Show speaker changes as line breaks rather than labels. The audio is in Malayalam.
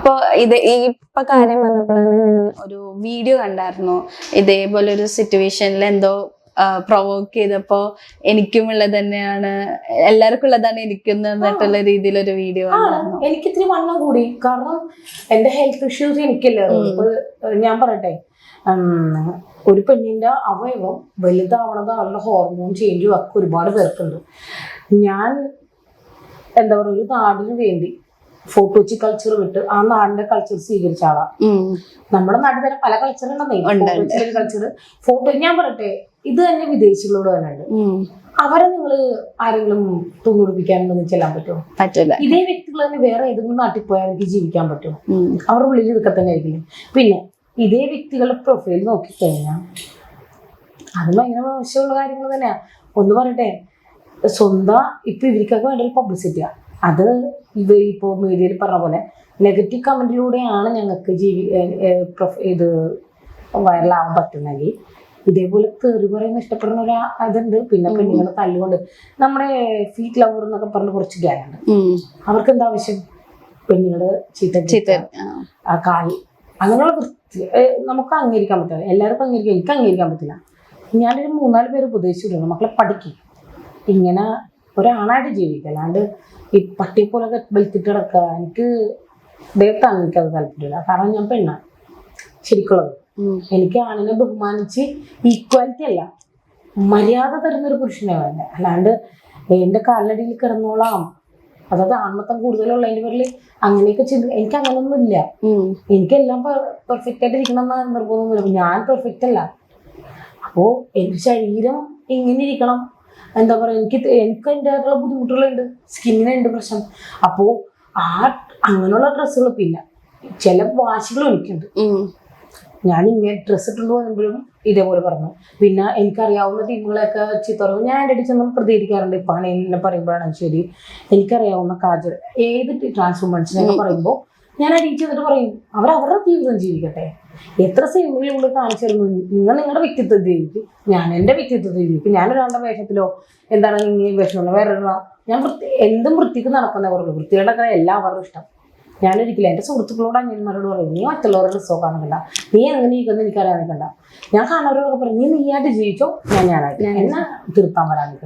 അപ്പൊ ഇപ്പൊ കാര്യം പറഞ്ഞപ്പോഴാണ് ഞാൻ ഒരു വീഡിയോ കണ്ടായിരുന്നു. ഇതേപോലെ ഒരു സിറ്റുവേഷനിൽ എന്തോ പ്രൊവോക്ക് ചെയ്തപ്പോ എനിക്കും ഉള്ളത് തന്നെയാണ്, എല്ലാവർക്കും ഉള്ളതാണ് എനിക്കും എന്നിട്ടുള്ള രീതിയിലൊരു വീഡിയോ കണ്ടായിരുന്നു.
എനിക്ക് ഇത്തിരി വണ്ണം കൂടി, കാരണം എന്റെ ഹെൽത്ത് ഇഷ്യൂസ് എനിക്കല്ലേ. ഇപ്പൊ ഞാൻ പറയട്ടെ, ഒരു പെണ്ണിന്റെ അവയവം വലുതാവണത് അവരുടെ ഹോർമോൺ ചേഞ്ചും ഒക്കെ ഒരുപാട് പേർക്കുണ്ട്. ഞാൻ എന്താ പറയുക, ഒരു നാടിന് വേണ്ടി ഫോർട്ട് കൊച്ചി കൾച്ചർ വിട്ട് ആ നാടിന്റെ കൾച്ചർ സ്വീകരിച്ച ആളാ. നമ്മുടെ നാട്ടിൽ തന്നെ പല കൾച്ചർ ഉണ്ടെന്നേ, കൾച്ചർ ഫോട്ടോ. ഞാൻ പറയട്ടെ, ഇത് തന്നെ വിദേശികളോട് തന്നെ ഉണ്ട്. അവരെ നിങ്ങള് ആരെങ്കിലും തുന്നുപിടിപ്പിക്കാനൊന്നും ചെല്ലാൻ പറ്റുമോ? പറ്റില്ല. ഇതേ വ്യക്തികൾ തന്നെ വേറെ ഏതെങ്കിലും നാട്ടിൽ പോയാൽ അവർക്ക് ജീവിക്കാൻ പറ്റുമോ? അവരുടെ ഉള്ളിൽ ഇതൊക്കെ തന്നെ ആയിരിക്കില്ലേ. പിന്നെ ഇതേ വ്യക്തികളുടെ പ്രൊഫൈൽ നോക്കിക്കഴിഞ്ഞാൽ അത് ഭയങ്കര മോശമുള്ള കാര്യങ്ങൾ തന്നെയാ. ഒന്ന് പറയട്ടെ, സ്വന്തം ഇപ്പൊ ഇവർക്കൊക്കെ വേണ്ട ഒരു പബ്ലിസിറ്റിയാ. അത് ഇപ്പൊ മീഡിയയിൽ പറഞ്ഞ പോലെ നെഗറ്റീവ് കമന്റിലൂടെയാണ് ഞങ്ങൾക്ക് ഇത് വൈറലാവാൻ പറ്റുന്നെങ്കിൽ, ഇതേപോലെ തെറി പറയുന്ന ഇഷ്ടപ്പെടുന്ന ഒരു അതുണ്ട്. പിന്നെ പെണ്ണുങ്ങളെ തല്ലുകൊണ്ട് നമ്മുടെ ഫീറ്റ് ലവർ എന്നൊക്കെ പറഞ്ഞ കുറച്ച് ഗ്യാങ് ഉണ്ട്. അവർക്ക് എന്താ ആവശ്യം? പെണ്ണുങ്ങള് ചീത്ത ആ കാൽ അങ്ങനെയുള്ള വൃത്തി നമുക്ക് അംഗീകരിക്കാൻ പറ്റില്ല. എല്ലാവർക്കും അംഗീകരിക്കാം, എനിക്ക് അംഗീകരിക്കാൻ പറ്റില്ല. ഞാനൊരു 3-4 പേര് ഉപദേശിച്ചിട്ടുണ്ട്, മക്കളെ പഠിക്കും, ഇങ്ങനെ ഒരാണായിട്ട് ജീവിക്കുക, അല്ലാണ്ട് ഈ പട്ടി പോലൊക്കെ ബെൽത്തിട്ട് കിടക്കുക. എനിക്ക് ദൈവത്താണ് എനിക്കത് താല്പര്യമില്ല. കാരണം ഞാൻ പെണ്ണാണ് ശരിക്കുള്ളത്. എനിക്ക് ആണിനെ ബഹുമാനിച്ച് ഈക്വാലിറ്റി അല്ല, മര്യാദ തരുന്നൊരു പുരുഷനെ വേണ്ട. അല്ലാണ്ട് എന്റെ കാലിനടിയിൽ കിടന്നോളാം, അതായത് ആൺമത്തം കൂടുതലുള്ളതിന്റെ പേരിൽ അങ്ങനെയൊക്കെ എനിക്ക് അങ്ങനെയൊന്നും ഇല്ല. എനിക്കെല്ലാം പെർഫെക്റ്റ് ആയിട്ട് ഇരിക്കണം എന്ന നിർബന്ധമൊന്നുമില്ല. ഞാൻ പെർഫെക്റ്റ് അല്ല. അപ്പോ എന്റെ ശരീരം ഇങ്ങനെ ഇരിക്കണം. എന്താ പറയാ, എനിക്ക് അതിൻ്റെതായിട്ടുള്ള ബുദ്ധിമുട്ടുകളുണ്ട്, സ്കിന്നിനുണ്ട് പ്രശ്നം. അപ്പോ അങ്ങനെയുള്ള ഡ്രസ്സുകൾ, പിന്നെ ചില വാശികളും എനിക്കുണ്ട്. ഞാൻ ഇങ്ങനെ ഡ്രസ്സ് ഇട്ടുകൊണ്ട് പോകുമ്പോഴും ഇതേപോലെ പറഞ്ഞു. പിന്നെ എനിക്കറിയാവുന്ന ടീമുകളെയൊക്കെ ചീത്ത പറയും. ഞാൻ എൻ്റെ അടിച്ചൊന്നും പ്രതികരിക്കാറുണ്ട്. ഇപ്പം എന്നെ പറയുമ്പോഴാണ് ശരി, എനിക്കറിയാവുന്ന കാജൽ ഏത് ട്രാൻസ്ഫോർമേഷനൊക്കെ പറയുമ്പോൾ ഞാൻ അടിച്ചു എന്നിട്ട് പറയും, അവരവരുടെ ജീവിതം ജീവിക്കട്ടെ. എത്ര സിനിമകളിലൂടെ കാണിച്ചു തരുന്നു, നിങ്ങൾ നിങ്ങളുടെ വ്യക്തിത്വം ജീവിക്കും, ഞാൻ എൻ്റെ വ്യക്തിത്വത്തിൽ ജീവിക്കും. ഞാനൊരാളുടെ വേഷത്തിലോ എന്താണ് ഇങ്ങനെ വേഷമുള്ള വേറെ ഞാൻ എന്തും വൃത്തിക്ക് നടക്കുന്നവർക്ക് വൃത്തിയുടെ എല്ലാം അവരുടെ ഇഷ്ടം. ഞാനൊരിക്കലും എൻ്റെ സുഹൃത്തുക്കളോട് അന്യന്മാരോട് പറയും, നീ മറ്റുള്ളവരുടെ ഡ്രസ്സോ കാണുന്നില്ല, നീ അങ്ങനെ ഇരിക്കുന്ന എനിക്കറിയാൻ നിൽക്കണ്ട. ഞാൻ കാണുന്നവരോടൊക്കെ പറയും, നീയായിട്ട് ജീവിച്ചോ, ഞാനായിട്ട് എന്നെ തിരുത്താൻ വരാൻ നിൽക്കണം.